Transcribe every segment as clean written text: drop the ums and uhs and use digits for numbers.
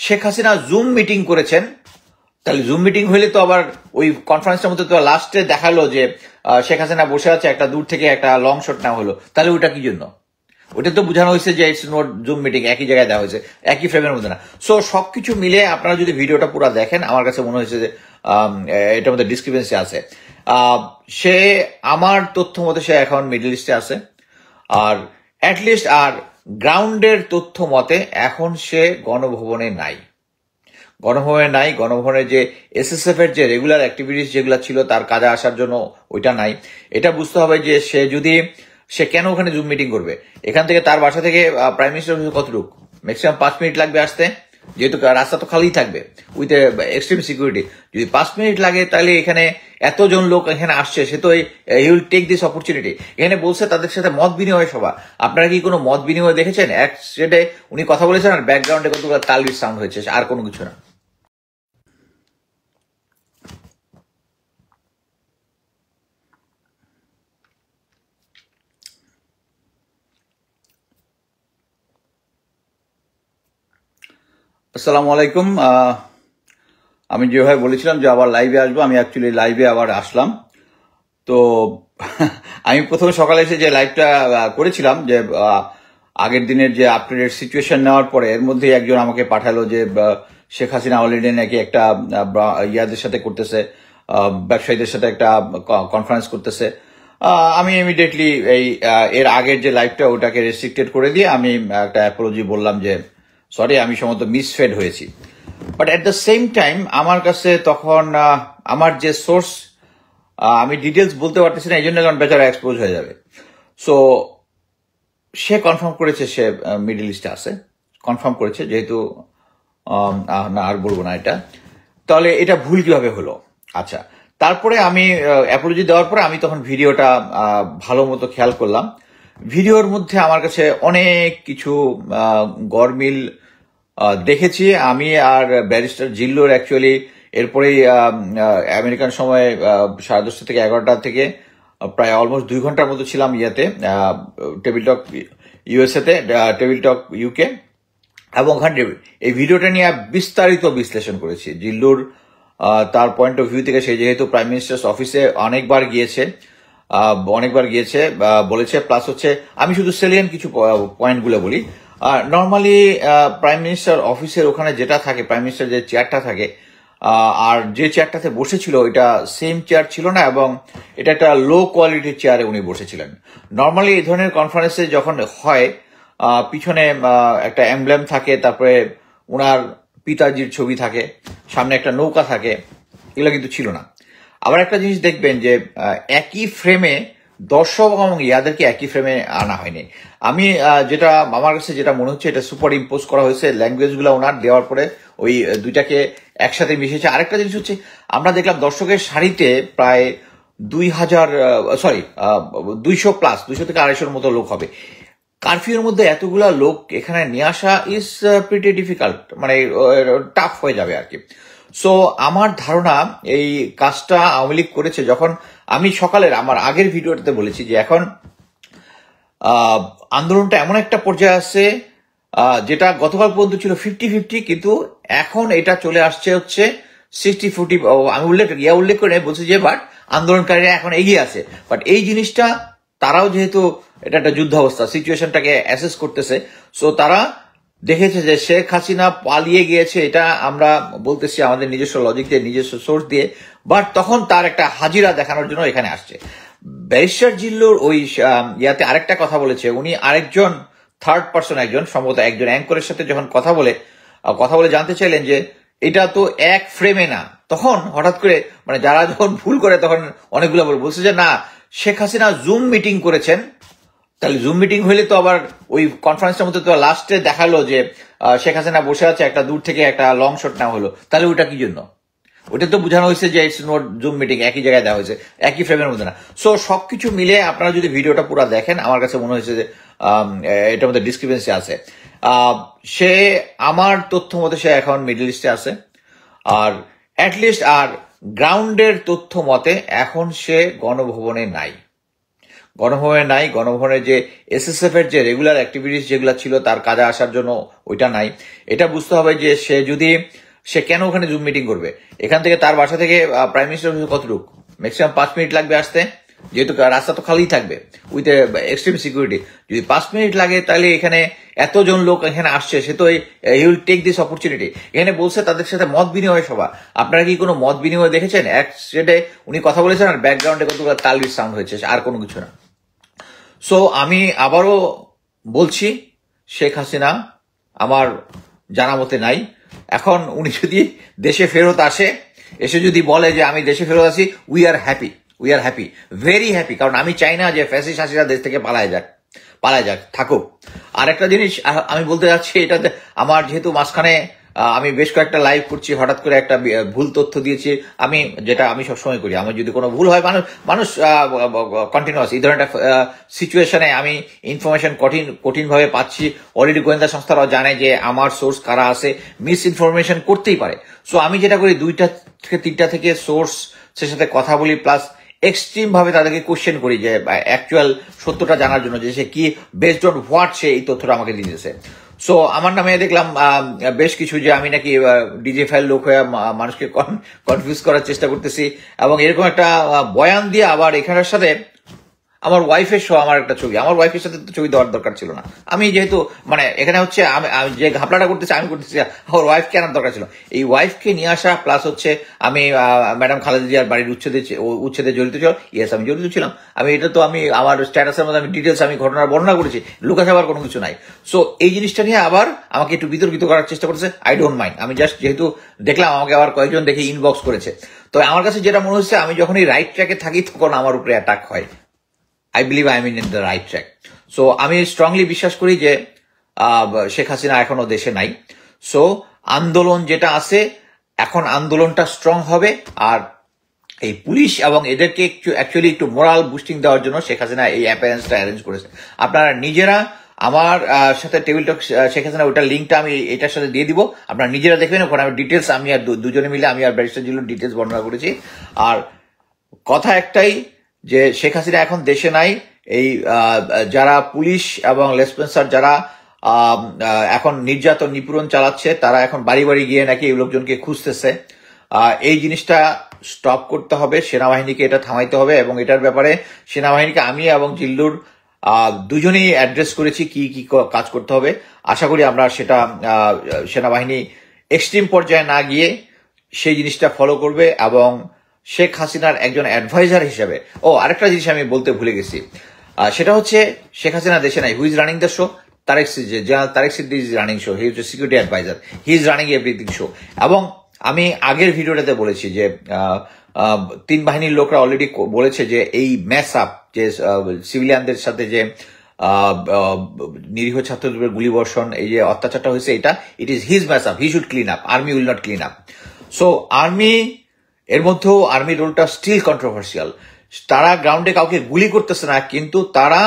Sheikh Hasina zoom meeting করেছেন, তাহলে zoom meeting হইলে তো আবার ওই কনফারেন্সটার মধ্যে তো লাস্টে দেখালো যে শেখ হাসিনা বসে আছে, একটা দূর থেকে একটা লং শট নেওয়া হলো, তাহলে ওটা কি জন্য? ওটা তো বোঝানো হয়েছে যে ইটস নট জুম মিটিং, একই জায়গায় দেওয়া হয়েছে, একই ফ্রেমের মধ্যে না। সো সবকিছু মিলে আপনারা যদি ভিডিওটা পুরো দেখেন, আমার কাছে মনে হয়েছে যে এটার মধ্যে ডিসক্রিপেন্সি আছে। সে আমার তথ্য মতে সে এখন মিডল ইস্টে আছে, আর অ্যাটলিস্ট আর গ্রাউন্ডের তথ্য মতে এখন সে গণভবনে নাই। গণভবনের যে এসএসএফ এর যে রেগুলার অ্যাক্টিভিটিস যেগুলো ছিল তার কাজে আসার জন্য ওইটা নাই। এটা বুঝতে হবে যে সে কেন ওখানে জুম মিটিং করবে। এখান থেকে তার বাসা থেকে প্রাইম মিনিস্টার অফিস কতটুক, ম্যাক্সিমাম 5 মিনিট লাগবে আসতে, যেহেতু রাস্তা তো খালি থাকবে উইথ এক্সট্রিম সিকিউরিটি। যদি 5 মিনিট লাগে তাহলে এখানে এতজন লোক এখানে আসছে, সে তো he will take this opportunity. এখানে বলছে তাদের সাথে মত বিনিময় সভা। আপনারা কি কোনো মত বিনিময় দেখেছেন? এক সেটে উনি কথা বলেছেন আর ব্যাকগ্রাউন্ডে কতগুলো তালির সাউন্ড হয়েছে, আর কোনো কিছু না। আসসালামু আলাইকুম। আমি যেভাবে বলেছিলাম যে আবার লাইভে আসবো, আমি অ্যাকচুয়ালি লাইভে আবার আসলাম। তো আমি প্রথমে সকালে এসে যে লাইভটা করেছিলাম, যে আগের দিনের যে আপডেটেড সিচুয়েশন নেওয়ার পরে এর মধ্যে একজন আমাকে পাঠালো যে শেখ হাসিনা অলরেডি নাকি একটা ইয়াদের সাথে করতেছে, ব্যবসায়ীদের সাথে একটা কনফারেন্স করতেছে। আমি ইমিডিয়েটলি এর আগের যে লাইভটা ওটাকে রেস্ট্রিক্টেড করে দিয়ে আমি একটা অ্যাপোলজি বললাম যে সরি, আমি সম্ভবত মিসফেড হয়েছি। But at the same time আমার কাছে তখন আমার যে সোর্স, আমি ডিটেলস বলতে পারতেছি না, এই জন্য কারণ বেচারা এক্সপোজ হয়ে যাবে। সো সে কনফার্ম করেছে সে মিডল ইস্টে আছে, কনফার্ম করেছে, যেহেতু না আর বলবো না এটা। তাহলে এটা ভুল কিভাবে হলো? আচ্ছা, তারপরে আমি অ্যাপোলজি দেওয়ার পরে আমি তখন ভিডিওটা ভালো মতো খেয়াল করলাম। ভিডিওর মধ্যে আমার কাছে অনেক কিছু গরমিল দেখেছি আমি আর ব্যারিস্টার জিল্লুর। অ্যাকচুয়ালি এরপরেই আমেরিকান সময় 10:30 থেকে 11টা থেকে প্রায় অলমোস্ট 2 ঘন্টার মতো ছিলাম ইয়াতে, টেবিল টক ইউএসএতে, টেবিল টক ইউকে, এবং ওখানে এই ভিডিওটা নিয়ে বিস্তারিত বিশ্লেষণ করেছি। জিল্লুর তার পয়েন্ট অফ ভিউ থেকে, সে যেহেতু প্রাইম মিনিস্টার্স অফিসে অনেকবার গিয়েছে বলেছে। প্লাস হচ্ছে আমি শুধু সেলিয়েন্ট কিছু পয়েন্টগুলো বলি। নর্মালি প্রাইম মিনিস্টার অফিসের ওখানে যেটা থাকে, প্রাইম মিনিস্টার যে চেয়ারটা থাকে, আর যে চেয়ারটাতে বসেছিল এটা সেম চেয়ার ছিল না, এবং এটা একটা লো কোয়ালিটির চেয়ারে উনি বসেছিলেন। নর্মালি এই ধরনের কনফারেন্সে যখন হয়, পিছনে একটা এমব্লেম থাকে, তারপরে ওনার পিতাজির ছবি থাকে, সামনে একটা নৌকা থাকে, এগুলো কিন্তু ছিল না। আবার একটা জিনিস দেখবেন যে একই ফ্রেমে দর্শক এবং ইয়াদেরকে একই ফ্রেমে আনা হয়নি। আমি আমার কাছে যেটা মনে হচ্ছে, এটা সুপার ইম্পোজ করা হয়েছে, ল্যাঙ্গুয়েজগুলো ওনার দেওয়ার পরে ওই দুইটাকে একসাথে মিশেছে। আরেকটা জিনিস হচ্ছে, আমরা দেখলাম দর্শকের সারিতে প্রায় 200 প্লাস, 200 থেকে 250 মতো লোক হবে। কারফিউর মধ্যে এতগুলা লোক এখানে নিয়ে আসা ইজ প্রিটি ডিফিকাল্ট, মানে টাফ হয়ে যাবে আর কি। সো আমার ধারণা এই কাজটা আওয়ামী লীগ করেছে। যখন আমি সকালের আমার আগের ভিডিওটাতে বলেছি যে এখন আন্দোলনটা এমন একটা পর্যায়ে আসছে, যেটা গতকাল পর্যন্ত ছিল 50-50, কিন্তু এখন এটা চলে আসছে হচ্ছে 60-40। আমি উল্লেখ করে বলছি যে বাট আন্দোলনকারীরা এখন এগিয়ে আছে। বাট এই জিনিসটা তারাও যেহেতু এটা একটা যুদ্ধ অবস্থা, সিচুয়েশনটাকে অ্যাসেস করতেছে, সো তারা দেখেছে যে শেখ হাসিনা পালিয়ে গিয়েছে, এটা আমরা বলতেছি আমাদের নিজস্ব লজিক দিয়ে, নিজস্ব সোর্স দিয়ে। বাট তখন তার একটা হাজিরা দেখানোর জন্য এখানে আসছে। ব্যারিস্টার জিল্লুর ওই ইয়াতে আরেকটা কথা বলেছে, উনি আরেকজন থার্ড পার্সন, সম্ভবত একজন অ্যাঙ্করের সাথে যখন কথা বলে জানতে চাইলেন যে এটা তো এক ফ্রেমে না, তখন হঠাৎ করে মানে যারা যখন ভুল করে তখন অনেকগুলো বলছে যে না, শেখ হাসিনা জুম মিটিং করেছেন, তাহলে জুম মিটিং হইলে তো আবার ওই কনফারেন্সটার মধ্যে তো লাস্টে দেখালো যে শেখ হাসিনা বসে আছে, একটা দূর থেকে একটা লং শট নেওয়া হলো, তাহলে ওটা কি জন্য? ওটা তো বোঝানো হয়েছে যে ইটস নট জুম মিটিং, একই জায়গায় দেওয়া হয়েছে, একই ফ্রেমের মধ্যে না। সো সবকিছু মিলে আপনারা যদি ভিডিওটা পুরো দেখেন, আমার কাছে মনে হয়েছে যে এটার মধ্যে ডিসক্রিপেন্সি আছে। সে আমার তথ্য মতে সে এখন মিডল ইস্টে আছে, আর অ্যাটলিস্ট আর গ্রাউন্ডের তথ্য মতে এখন সে গণভবনে নাই। গণভবনে নাই, গণভবনের যে এসএসএফ এর যে রেগুলার অ্যাক্টিভিটিস যেগুলো ছিল তার কাজে আসার জন্য ওইটা নাই। এটা বুঝতে হবে যে সে কেন ওখানে জুম মিটিং করবে। এখান থেকে তার বাসা থেকে প্রাইম মিনিস্টার অফিস কতটুকু, ম্যাক্সিমাম 5 মিনিট লাগবে আসতে, যেহেতু রাস্তা তো খালি থাকবে উইথ এক্সট্রিম সিকিউরিটি। যদি 5 মিনিট লাগে তাহলে এখানে এতজন লোক এখানে আসছে, সে তো he will take this opportunity. এখানে বলছে তাদের সাথে মত বিনিময় সভা, আপনারা কি কোনো মত বিনিময় দেখেছেন? এক সেটে উনি কথা বলেছেন আর ব্যাকগ্রাউন্ডে কতগুলো তালির সাউন্ড হয়েছে, আর কোনো কিছু না। সো আমি আবারও বলছি, শেখ হাসিনা আমার জানা মতে নাই। এখন উনি যদি দেশে ফেরত আসে, এসে যদি বলে যে আমি দেশে ফেরত আসি, we are happy, very happy. কারণ আমি চাই না যে ফ্যাসিস্ট হাসিনা দেশ থেকে পালায় যাক, থাকুক। আর একটা জিনিস আমি বলতে যাচ্ছি, এটাতে আমার যেহেতু মাঝখানে আমি বেশ কয়েকটা লাইভ করছি, হঠাৎ করে একটা ভুল তথ্য দিয়েছি, যেটা আমি সবসময় করি। আমার যদি কোনো ভুল হয়, মানুষ কন্টিনিউয়াস এই ধরনের একটা সিচুয়েশনে আমি ইনফরমেশন কঠিনভাবে পাচ্ছি। অলরেডি গোয়েন্দা সংস্থারাও জানে যে আমার সোর্স কারা আছে, মিস ইনফরমেশন করতেই পারে। সো আমি যেটা করি 2টা থেকে 3টা থেকে সোর্সের সাথে কথা বলি, প্লাস এক্সট্রিম ভাবে তাদেরকে কোশ্চেন করি যে অ্যাকচুয়াল সত্যটা জানার জন্য, যে সে কি বেসড অন হোয়াট সে এই তথ্যটা আমাকে দিয়েছে। সো আমার নামে দেখলাম বেশ কিছু যে আমি নাকি ডিজে ফাইল লোক হয়ে মানুষকে কনফিউজ করার চেষ্টা করতেছি, এবং এরকম একটা বয়ান দিয়ে আবার এখানের সাথে আমার ওয়াইফের সহ আমার একটা ছবি, আমার ওয়াইফের সাথে তো ছবি দেওয়ার দরকার ছিল না। আমি যেহেতু এখানে হচ্ছে আমি যে ঘাপলাটা করতেছি আমি করতেছি, আমার ওয়াইফকে আনার দরকার ছিল। এই ওয়াইফকে নিয়ে আসা, প্লাস হচ্ছে আমি ম্যাডাম খালেদা জিয়ার বাড়ির উচ্ছেদে জড়িত ছিল। ইয়েস, আমি জড়িত ছিলাম। এটা তো আমি আমার স্ট্যাটাসের মধ্যে আমি ডিটেলস আমি ঘটনার বর্ণনা করেছি, লুকাছাবার কোনো কিছু নাই। সো এই জিনিসটা নিয়ে আবার আমাকে একটু বিতর্কিত করার চেষ্টা করেছে। আই ডোন্ট মাইন্ড, আমি জাস্ট যেহেতু দেখলাম আমাকে আবার কয়েকজন দেখে ইনবক্স করেছে, তো আমার কাছে যেটা মনে হচ্ছে, আমি যখন এই রাইট ট্র্যাকে থাকি তখন আমার উপরে অ্যাটাক হয়। I believe I am in the right track. So আমি স্ট্রংলি বিশ্বাস করি যে শেখ হাসিনা এখনো দেশে নাই। সো আন্দোলন যেটা আছে, এখন আন্দোলনটা স্ট্রং হবে। আর এই পুলিশ এবং এদেরকে অ্যাকচুয়ালি একটু মোরাল বুস্টিং দেওয়ার জন্য শেখ হাসিনা এই অ্যাপিয়ারেন্সটা অ্যারেঞ্জ করেছে। আপনারা নিজেরা আমার সাথে টেবিল টক শেখ হাসিনা, ওইটার লিঙ্কটা আমি এটার সাথে দিয়ে দিব, আপনারা নিজেরা দেখবেন। ওখানে আমি ডিটেলস, আমি আর দুজনে মিলে, আমি আর ব্যারিস্টার জিলুর ডিটেলস বর্ণনা করেছি। আর কথা একটাই, যে শেখ হাসিনা এখন দেশে নাই। এই যারা পুলিশ এবং লেসপেন্সার যারা এখন নির্যাতন নিপীড়ন চালাচ্ছে, তারা এখন বাড়ি বাড়ি গিয়ে নাকি এই লোকজনকে খুঁজতেছে। এই জিনিসটা স্টপ করতে হবে, সেনাবাহিনীকে এটা থামাইতে হবে। এবং এটার ব্যাপারে সেনাবাহিনীকে আমি এবং জিল্লুর দুজনেই অ্যাড্রেস করেছি কি কি কাজ করতে হবে। আশা করি আমরা সেটা সেনাবাহিনী এক্সট্রিম পর্যায়ে না গিয়ে সেই জিনিসটা ফলো করবে। এবং শেখ হাসিনার একজন অ্যাডভাইজার হিসেবে, আরেকটা জিনিস আমি বলতে ভুলে গেছি, সেটা হচ্ছে শেখ হাসিনা দেশে নাই। Who is running the show? General Tareq Siddiqui is running show. He is security adviser, he is running everything show. এবং আমি আগের ভিডিওটাতে বলেছি যে 3 বাহিনীর লোকরা অলরেডি বলেছে যে এই ম্যাস আপ, যে সিভিলিয়ানদের সাথে যে নিরীহ ছাত্রদের গুলিবর্ষণ, এই যে অত্যাচারটা হয়েছে, it is his mess up, he should clean up, army will not clean up. So এর মধ্যেও আর্মি রোলটা স্টিল কন্ট্রোভার্সিয়াল। তারা গ্রাউন্ডে কাউকে গুলি করতেছে না, কিন্তু তারা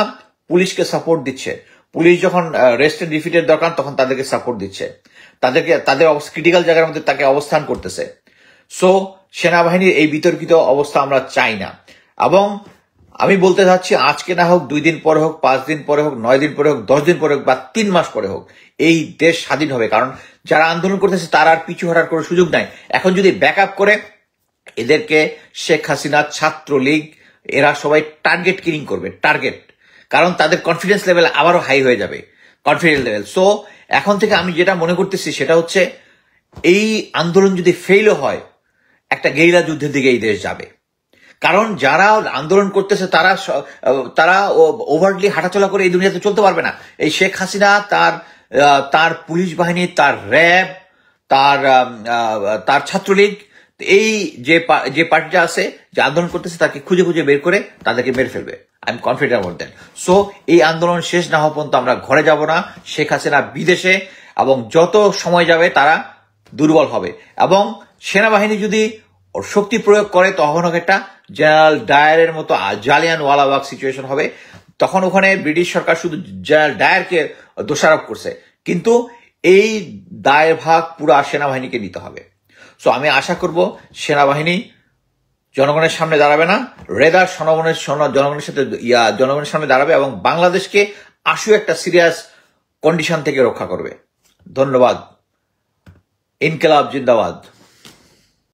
পুলিশকে সাপোর্ট দিচ্ছে। পুলিশ যখন রেস্ট এন্ড ডিফিটের দরকার তখন তাদেরকে সাপোর্ট দিচ্ছে, তাদের ক্রিটিক্যাল জায়গার মধ্যে তাকে অবস্থান করতেছে। সো সেনাবাহিনীর এই বিতর্কিত অবস্থা আমরা চাই না। এবং আমি বলতে চাচ্ছি, আজকে না হোক, 2 দিন পরে হোক, 5 দিন পরে হোক, 9 দিন পরে হোক, 10 দিন পরে হোক, বা 3 মাস পরে হোক, এই দেশ স্বাধীন হবে। কারণ যারা আন্দোলন করতেছে তার আর পিছু হটার কোনো সুযোগ নাই। এখন যদি ব্যাকআপ করে এদেরকে শেখ হাসিনা, ছাত্রলীগ, এরা সবাই টার্গেট কিলিং করবে, কারণ তাদের কনফিডেন্স লেভেল আবারও হাই হয়ে যাবে, কনফিডেন্স লেভেল। সো এখন থেকে আমি যেটা মনে করতেছি সেটা হচ্ছে, এই আন্দোলন যদি ফেইলও হয়, একটা গেরিলা যুদ্ধের দিকে এই দেশ যাবে। কারণ যারা আন্দোলন করতেছে তারা ওভারলি হাঁটাচলা করে এই দুনিয়াতে চলতে পারবে না। এই শেখ হাসিনা, তার পুলিশ বাহিনী, তার র্যাব, তার ছাত্রলীগ, এই যে পার্টিটা আছে যে আন্দোলন করতেছে, তাকে খুঁজে খুঁজে বের করে তাদেরকে মেরে ফেলবে। I am confident about that. So এই আন্দোলন শেষ না হওয়া পর্যন্ত আমরা ঘরে যাব না। শেখ হাসিনা বিদেশে, এবং যত সময় যাবে তারা দুর্বল হবে। এবং সেনাবাহিনী যদি শক্তি প্রয়োগ করে, তখন একটা জেনারেল ডায়ারের মতো জালিয়ানওয়ালাবাগ সিচুয়েশন হবে। তখন ওখানে ব্রিটিশ সরকার শুধু জেনারেল ডায়ারকে দোষারোপ করছে, কিন্তু এই দায় ভাগ পুরো সেনাবাহিনীকে নিতে হবে। সো আমি আশা করব সেনাবাহিনী জনগণের সামনে দাঁড়াবে না, রেদার জনগণের সাথে জনগণের সামনে দাঁড়াবে এবং বাংলাদেশকে আশু একটা সিরিয়াস কন্ডিশন থেকে রক্ষা করবে। ধন্যবাদ। ইনকিলাব জিন্দাবাদ।